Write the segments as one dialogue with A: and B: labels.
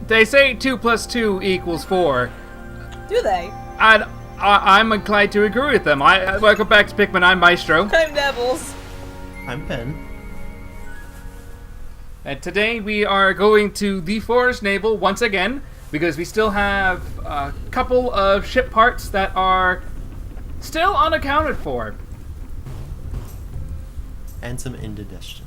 A: They say 2 + 2 = 4.
B: Do they?
A: I'm inclined to agree with them. Welcome back to Pikmin. I'm Maestro.
B: I'm Nebbles.
C: I'm Ben.
A: And today we are going to the Forest Navel once again, because we still have a couple of ship parts that are still unaccounted for.
C: And some indigestion.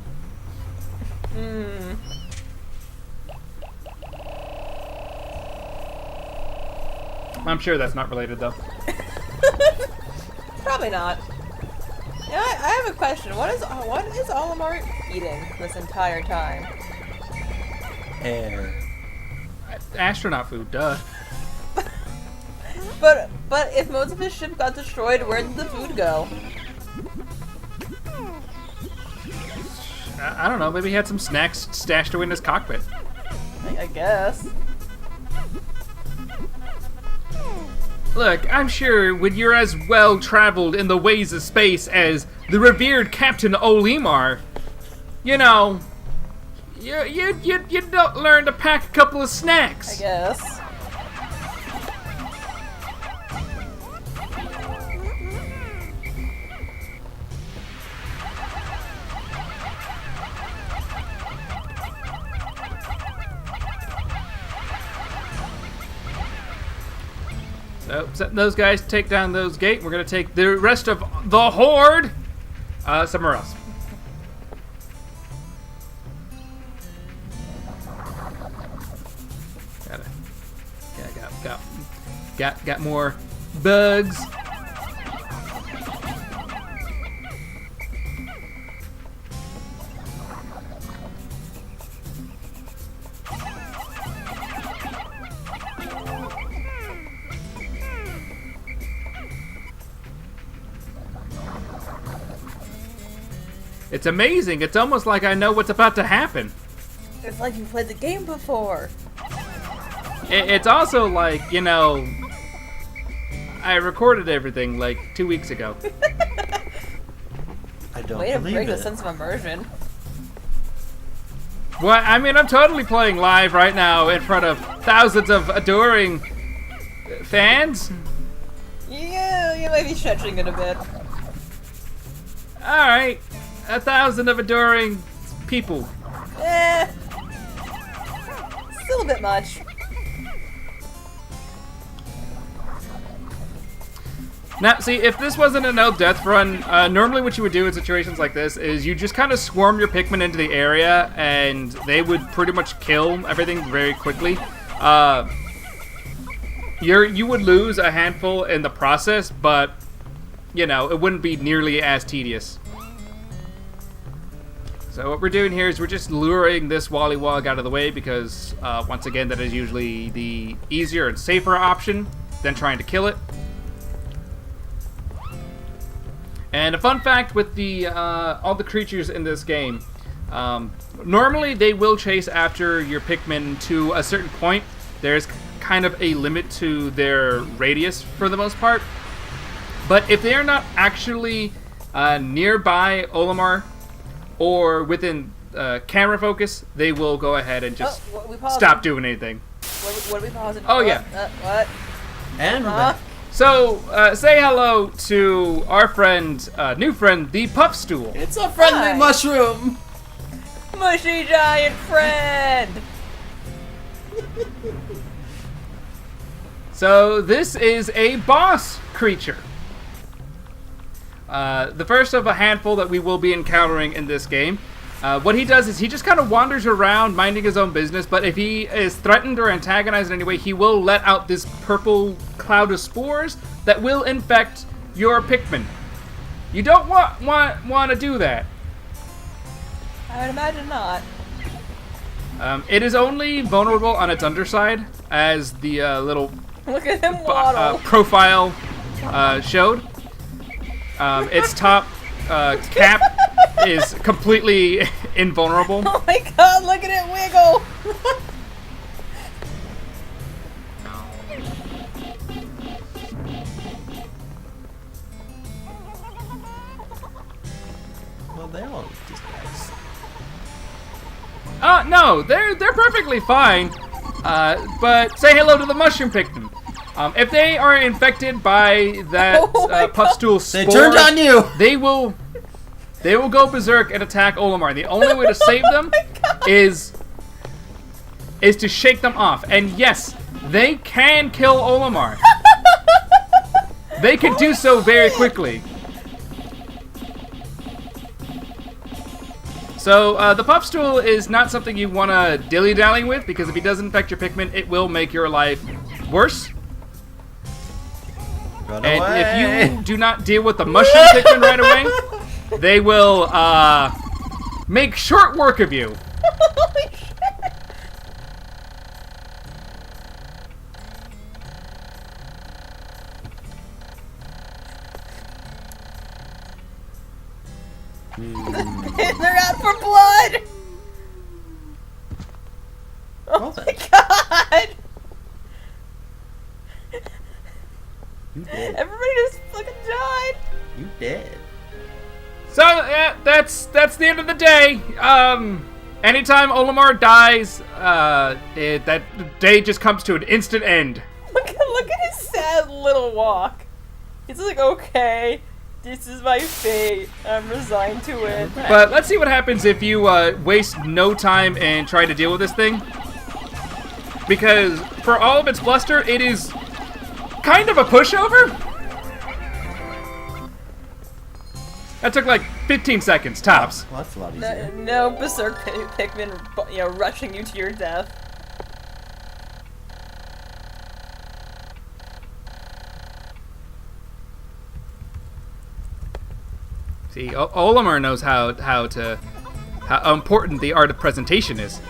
A: I'm sure that's not related, though.
B: Probably not. Yeah, I have a question. What is Olimar eating this entire time?
C: Air.
A: Astronaut food, duh.
B: But if most of his ship got destroyed, where did the food go?
A: I don't know, maybe he had some snacks stashed away in his cockpit.
B: I guess.
A: Look, I'm sure when you're as well-traveled in the ways of space as the revered Captain Olimar, you know, you don't learn to pack a couple of snacks.
B: I guess.
A: So, setting those guys to take down those gate. We're going to take the rest of the horde somewhere else. Got more bugs. It's amazing. It's almost like I know what's about to happen.
B: It's like you played the game before.
A: It's also like, you know, I recorded everything like 2 weeks ago.
C: I don't
B: Way to
C: believe
B: break
C: it.
B: the sense of immersion.
A: Well, I mean, I'm totally playing live right now in front of thousands of adoring fans.
B: Yeah, you might be stretching it a bit.
A: Alright, 1,000 of adoring people.
B: Still a bit much.
A: Now, see, if this wasn't a no-death run, normally what you would do in situations like this is you just kind of swarm your Pikmin into the area, and they would pretty much kill everything very quickly. You would lose a handful in the process, but, you know, it wouldn't be nearly as tedious. So what we're doing here is we're just luring this Wollywog out of the way because, once again, that is usually the easier and safer option than trying to kill it. And a fun fact with the all the creatures in this game, normally they will chase after your Pikmin to a certain point. There's kind of a limit to their radius for the most part. But if they are not actually nearby Olimar or within camera focus, they will go ahead and just stop doing anything.
B: What are we pausing?
A: Oh, yeah.
B: What?
C: And we're back.
A: So, say hello to our friend, new friend, the Puff Stool.
C: It's a friendly
B: Hi.
C: mushroom!
B: Mushy giant friend!
A: So, this is a boss creature. The first of a handful that we will be encountering in this game. What he does is he just kind of wanders around minding his own business, but if he is threatened or antagonized in any way, he will let out this purple cloud of spores that will infect your Pikmin. You don't want to do that.
B: I would imagine not.
A: It is only vulnerable on its underside, as the little
B: Look at him waddle.
A: profile showed. Its top cap is completely invulnerable.
B: Oh my god, look at it wiggle!
C: Well, they all just guys.
A: No, they're perfectly fine. But say hello to the mushroom Pikmin. If they are infected by that
B: Oh my
A: puffstool
C: They
A: spore,
C: turned on you!
A: they will go berserk and attack Olimar. The only way to save them is to shake them off. And yes, they can kill Olimar. They can do so very quickly. So the puffstool is not something you want to dilly-dally with, because if he does infect your Pikmin, it will make your life worse.
C: Run
A: And
C: away.
A: if you do not deal with the mushroom Pikmin right away, they will make short work of you.
B: Holy shit! They're out for blood! Oh my god!
C: You did.
B: Everybody just fucking died!
C: You did.
A: So yeah, that's the end of the day. Anytime Olimar dies, that day just comes to an instant end.
B: Look at his sad little walk. He's like, okay, this is my fate. I'm resigned to it.
A: But let's see what happens if you waste no time and try to deal with this thing. Because for all of its bluster, it is kind of a pushover. That took like 15 seconds tops.
C: Well, that's a lot easier.
B: No berserk Pikmin, rushing you to your death.
A: See, Olimar knows how important the art of presentation is.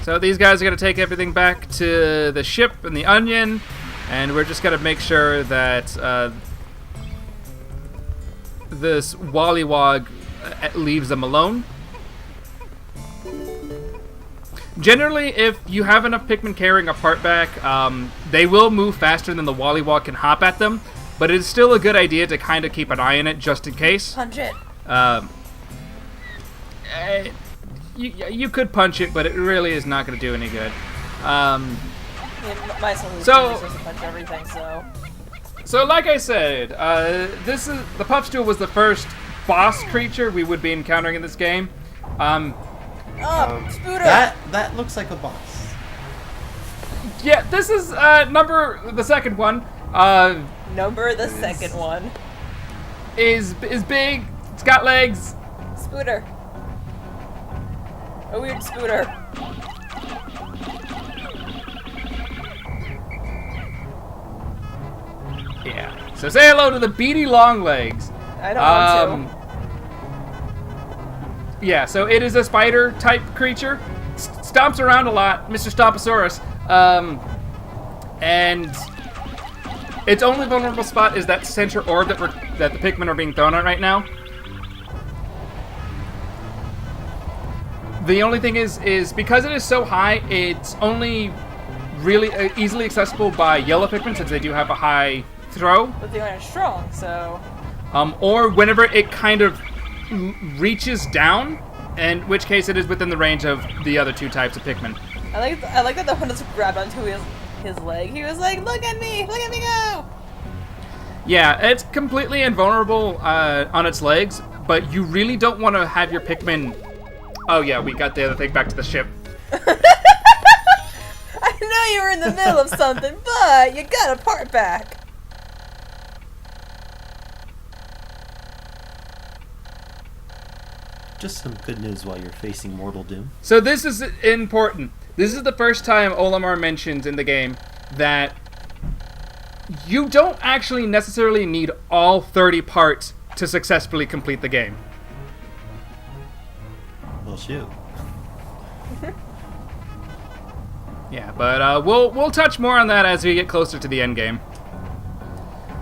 A: So these guys are going to take everything back to the ship and the onion, and we're just going to make sure that this Wollywog leaves them alone. Generally, if you have enough Pikmin carrying a part back, they will move faster than the Wollywog can hop at them, but it is still a good idea to kind of keep an eye on it just in case.
B: Punch it.
A: You could punch it, but it really is not going to do any good.
B: My son was
A: So-
B: supposed to punch everything, so.
A: So, like I said, the Puffstool was the first boss creature we would be encountering in this game.
B: Spooter!
C: That looks like a boss.
A: Yeah, this is the second one.
B: Number the second one.
A: Is big. It's got legs.
B: Spooter. A weird scooter.
A: Yeah. So say hello to the beady long legs.
B: I don't want to.
A: Yeah, so it is a spider type creature. Stomps around a lot, Mr. Stomposaurus. And its only vulnerable spot is that center orb that the Pikmin are being thrown at right now. The only thing is because it is so high, it's only really easily accessible by yellow Pikmin since they do have a high throw.
B: But they aren't strong, so.
A: Or whenever it kind of reaches down, in which case it is within the range of the other two types of Pikmin.
B: I like that the one just grabbed onto his leg. He was like, look at me go!
A: Yeah, it's completely invulnerable on its legs, but you really don't want to have your Pikmin... Oh yeah, we got the other thing back to the ship.
B: I know you were in the middle of something, but you got a part back.
C: Just some good news while you're facing mortal doom.
A: So this is important. This is the first time Olimar mentions in the game that you don't actually necessarily need all 30 parts to successfully complete the game.
C: Well, shoot.
A: Yeah, but we'll touch more on that as we get closer to the end game.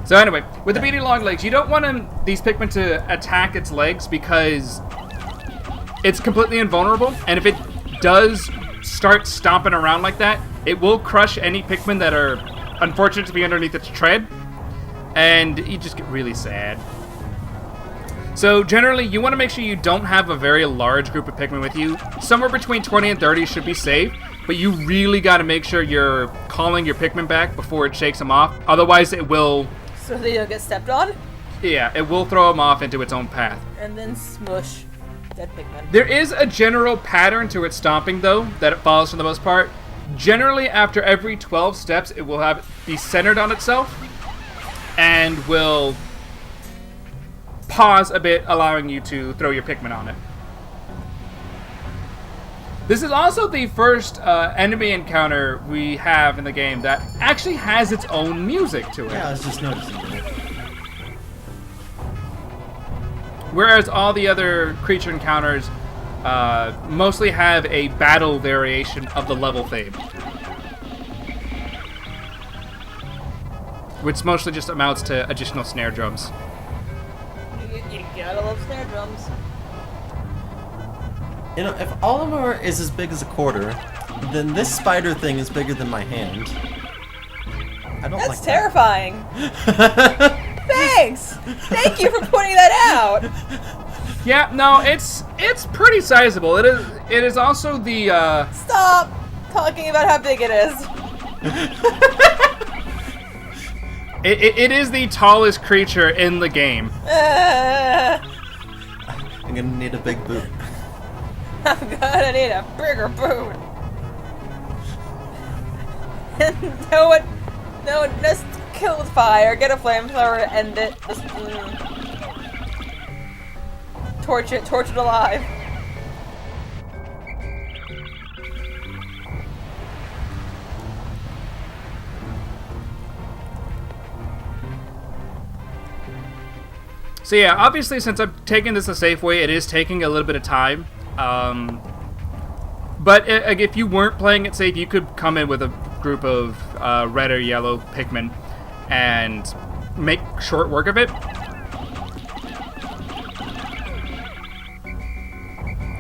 A: So anyway, with the beady long legs, you don't want these Pikmin to attack its legs because it's completely invulnerable, and if it does start stomping around like that, it will crush any Pikmin that are unfortunate to be underneath its tread, and you just get really sad. So generally, you want to make sure you don't have a very large group of Pikmin with you. Somewhere between 20 and 30 should be safe, but you really got to make sure you're calling your Pikmin back before it shakes them off. Otherwise, it will...
B: So they don't get stepped on?
A: Yeah, it will throw them off into its own path.
B: And then smush dead Pikmin.
A: There is a general pattern to its stomping, though, that it follows for the most part. Generally, after every 12 steps, it will be centered on itself and will pause a bit, allowing you to throw your Pikmin on it. This is also the first enemy encounter we have in the game that actually has its own music to it.
C: Yeah, I was just noticing that.
A: Whereas all the other creature encounters mostly have a battle variation of the level theme, which mostly just amounts to additional snare drums.
B: You gotta love snare drums.
C: You know, if Olimar is as big as a quarter, then this spider thing is bigger than my hand. I don't
B: That's
C: like
B: terrifying.
C: that.
B: Thanks! Thank you for pointing that out!
A: Yeah, no, it's pretty sizable. It is also the
B: Stop talking about how big it is.
A: it is the tallest creature in the game.
C: I'm gonna need a big boot.
B: I'm gonna need a bigger boot. No, just kill with fire. Get a flamethrower and end it. Just, torch it alive.
A: So yeah, obviously since I'm taking this a safe way, it is taking a little bit of time. But if you weren't playing it safe, you could come in with a group of red or yellow Pikmin and make short work of it.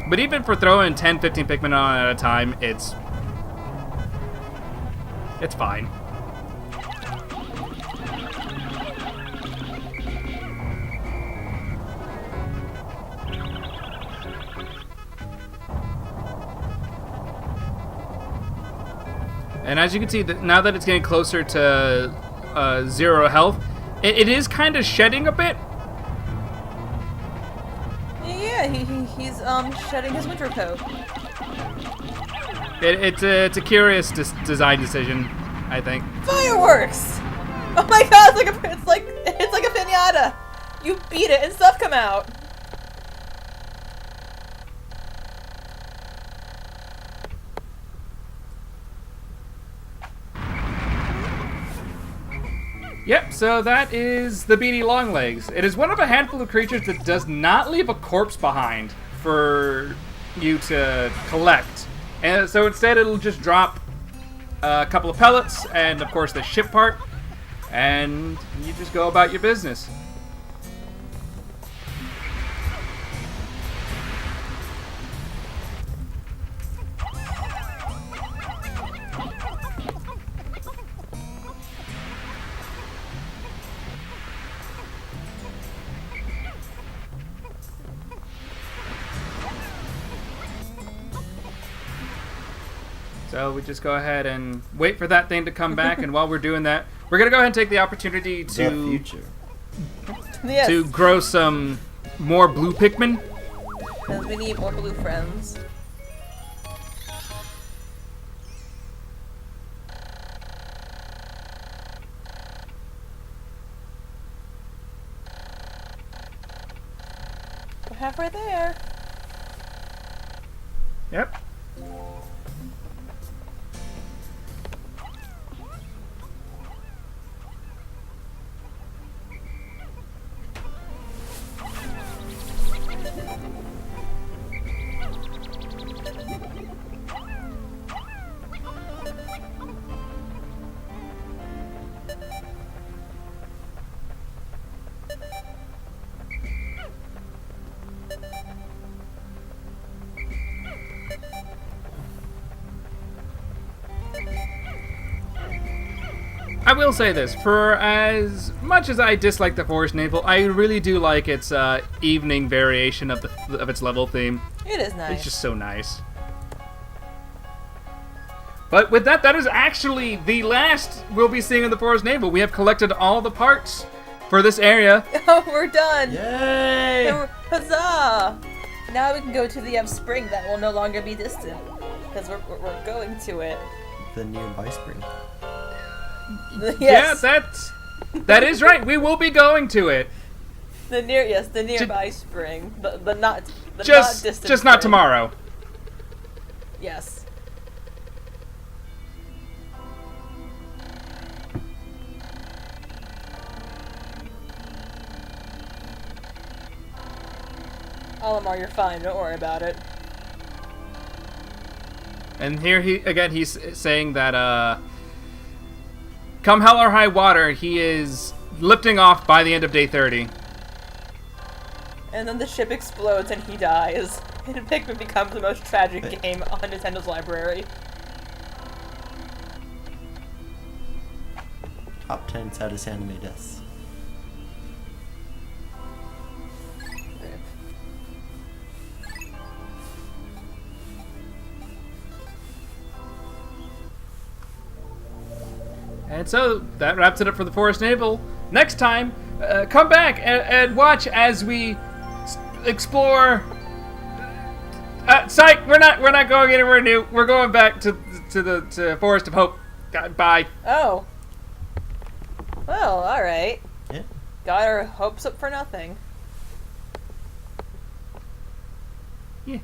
A: But even for throwing 10, 15 Pikmin on at a time, it's fine. And as you can see, now that it's getting closer to 0 health, it is kind of shedding a bit.
B: Yeah, he's shedding his winter coat.
A: It's a curious design decision, I think.
B: Fireworks! Oh my god, it's like a piñata. You beat it and stuff come out.
A: Yep, so that is the beady longlegs. It is one of a handful of creatures that does not leave a corpse behind for you to collect. And so instead it'll just drop a couple of pellets and of course the ship part, and you just go about your business. So we just go ahead and wait for that thing to come back, and while we're doing that, we're gonna go ahead and take the opportunity
C: The
A: to
C: future.
B: Yes.
A: to grow some more blue Pikmin.
B: Because we need more blue friends. We're halfway there.
A: Yep. will say this: for as much as I dislike the Forest Navel, I really do like its evening variation of its level theme.
B: It is nice.
A: It's just so nice. But with that, that is actually the last we'll be seeing of the Forest Navel. We have collected all the parts for this area.
B: Oh, we're done!
C: Yay!
B: Huzzah! Now we can go to the spring that will no longer be distant. Because we're going to it.
C: The nearby spring.
B: Yes.
A: Yeah, that is right. We will be going to it.
B: The nearby spring. The not
A: Just
B: distant
A: not
B: spring.
A: tomorrow.
B: Yes. Olimar, you're fine. Don't worry about it.
A: And here he's saying that come hell or high water, he is lifting off by the end of day 30.
B: And then the ship explodes and he dies. And Pikmin becomes the most tragic game on Nintendo's library.
C: Top 10 saddest anime deaths.
A: And so that wraps it up for the Forest Navel. Next time, come back and watch as we explore. Psych! We're not going anywhere new. We're going back to the Forest of Hope. Bye.
B: Oh. Well, alright.
C: Yeah.
B: Got our hopes up for nothing.
A: Yeah.